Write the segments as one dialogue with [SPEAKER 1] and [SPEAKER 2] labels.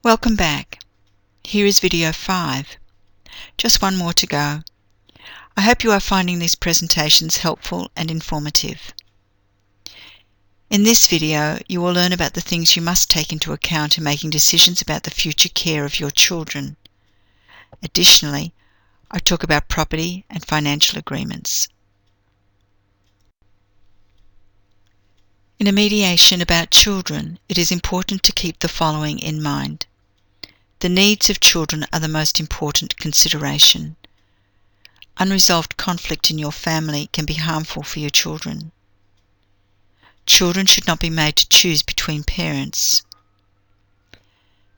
[SPEAKER 1] Welcome back. Here is video 5. Just one more to go. I hope you are finding these presentations helpful and informative. In this video, you will learn about the things you must take into account in making decisions about the future care of your children. Additionally, I talk about property and financial agreements. In a mediation about children, it is important to keep the following in mind. The needs of children are the most important consideration. Unresolved conflict in your family can be harmful for your children. Children should not be made to choose between parents.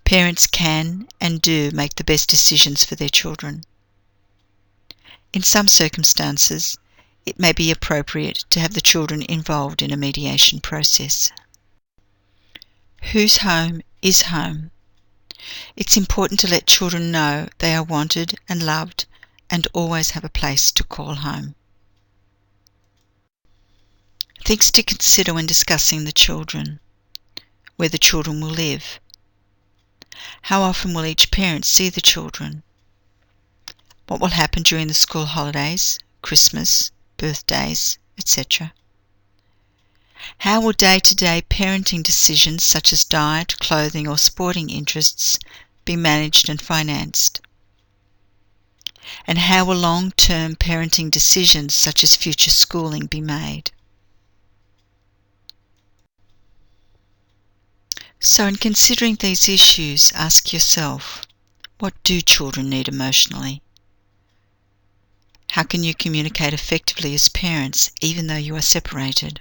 [SPEAKER 1] Parents can and do make the best decisions for their children. In some circumstances, it may be appropriate to have the children involved in a mediation process. Whose home is home? It's important to let children know they are wanted and loved and always have a place to call home. Things to consider when discussing the children. Where the children will live. How often will each parent see the children? What will happen during the school holidays, Christmas, birthdays, etc. How will day-to-day parenting decisions such as diet, clothing or sporting interests be managed and financed? And how will long-term parenting decisions such as future schooling be made? So in considering these issues, ask yourself, what do children need emotionally? How can you communicate effectively as parents even though you are separated?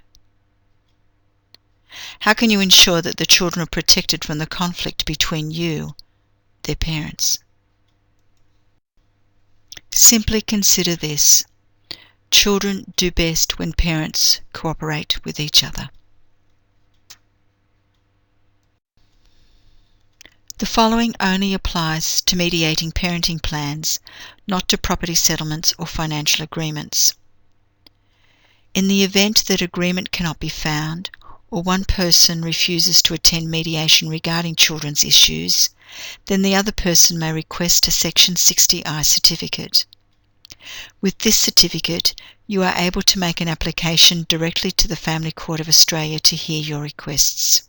[SPEAKER 1] How can you ensure that the children are protected from the conflict between you, their parents? Simply consider this. Children do best when parents cooperate with each other. The following only applies to mediating parenting plans, not to property settlements or financial agreements. In the event that agreement cannot be found, or one person refuses to attend mediation regarding children's issues, then the other person may request a Section 60I certificate. With this certificate, you are able to make an application directly to the Family Court of Australia to hear your requests.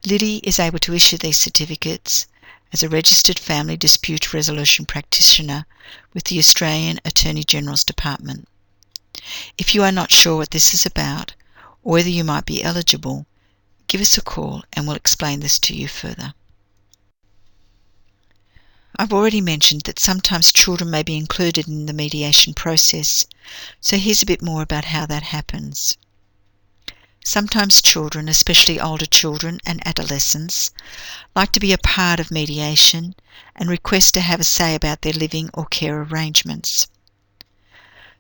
[SPEAKER 1] Liddy is able to issue these certificates as a registered family dispute resolution practitioner with the Australian Attorney General's Department. If you are not sure what this is about, or whether you might be eligible, give us a call and we'll explain this to you further. I've already mentioned that sometimes children may be included in the mediation process, so here's a bit more about how that happens. Sometimes children, especially older children and adolescents, like to be a part of mediation and request to have a say about their living or care arrangements.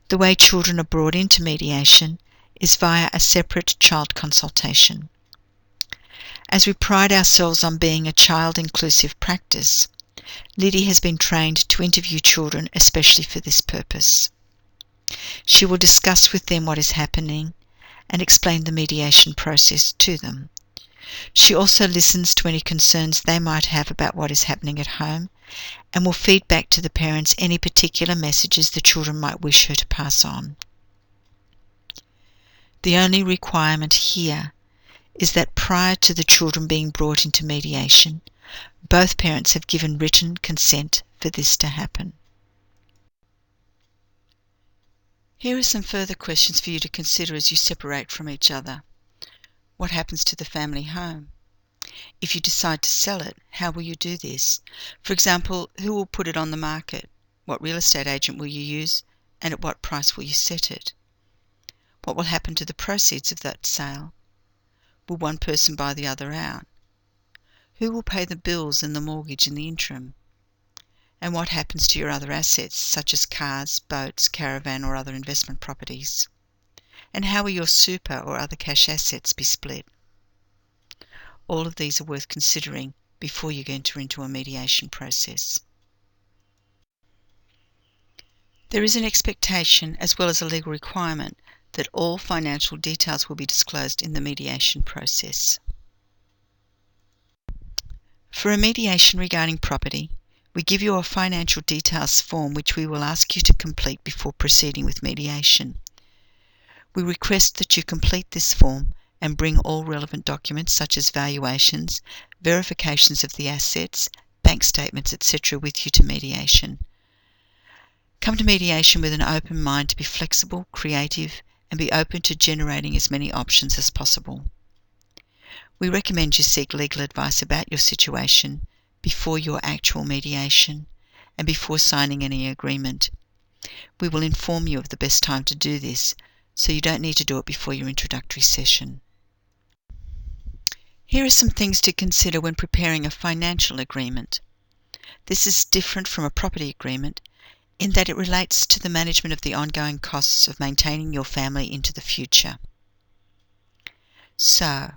[SPEAKER 1] The way children are brought into mediation is via a separate child consultation. As we pride ourselves on being a child-inclusive practice, Liddy has been trained to interview children especially for this purpose. She will discuss with them what is happening and explain the mediation process to them. She also listens to any concerns they might have about what is happening at home and will feed back to the parents any particular messages the children might wish her to pass on. The only requirement here is that prior to the children being brought into mediation, both parents have given written consent for this to happen. Here are some further questions for you to consider as you separate from each other. What happens to the family home? If you decide to sell it, how will you do this? For example, who will put it on the market? What real estate agent will you use? And at what price will you set it? What will happen to the proceeds of that sale? Will one person buy the other out? Who will pay the bills and the mortgage in the interim? And what happens to your other assets, such as cars, boats, caravan or other investment properties? And how will your super or other cash assets be split? All of these are worth considering before you enter into a mediation process. There is an expectation, as well as a legal requirement, that all financial details will be disclosed in the mediation process. For a mediation regarding property, we give you a financial details form which we will ask you to complete before proceeding with mediation. We request that you complete this form and bring all relevant documents such as valuations, verifications of the assets, bank statements, etc. with you to mediation. Come to mediation with an open mind to be flexible, creative, and be open to generating as many options as possible. We recommend you seek legal advice about your situation before your actual mediation and before signing any agreement. We will inform you of the best time to do this, so you don't need to do it before your introductory session. Here are some things to consider when preparing a financial agreement. This is different from a property agreement in that it relates to the management of the ongoing costs of maintaining your family into the future. So,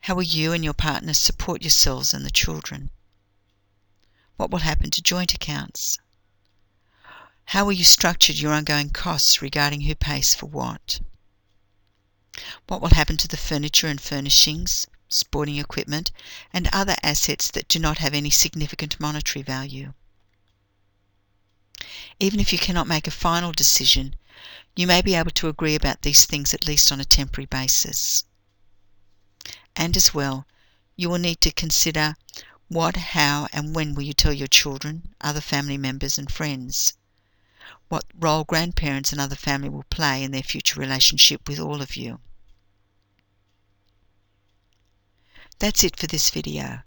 [SPEAKER 1] how will you and your partner support yourselves and the children? What will happen to joint accounts? How will you structure your ongoing costs regarding who pays for what? What will happen to the furniture and furnishings, sporting equipment, and other assets that do not have any significant monetary value? Even if you cannot make a final decision, you may be able to agree about these things at least on a temporary basis. And as well, you will need to consider what, how, and when will you tell your children, other family members and friends? What role grandparents and other family will play in their future relationship with all of you. That's it for this video.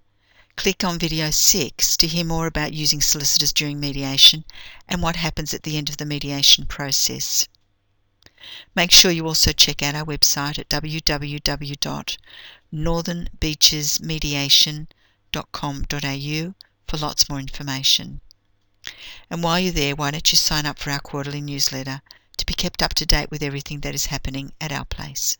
[SPEAKER 1] Click on video 6 to hear more about using solicitors during mediation and what happens at the end of the mediation process. Make sure you also check out our website at www.northernbeachesmediation.com.au for lots more information. And while you're there, why don't you sign up for our quarterly newsletter to be kept up to date with everything that is happening at our place.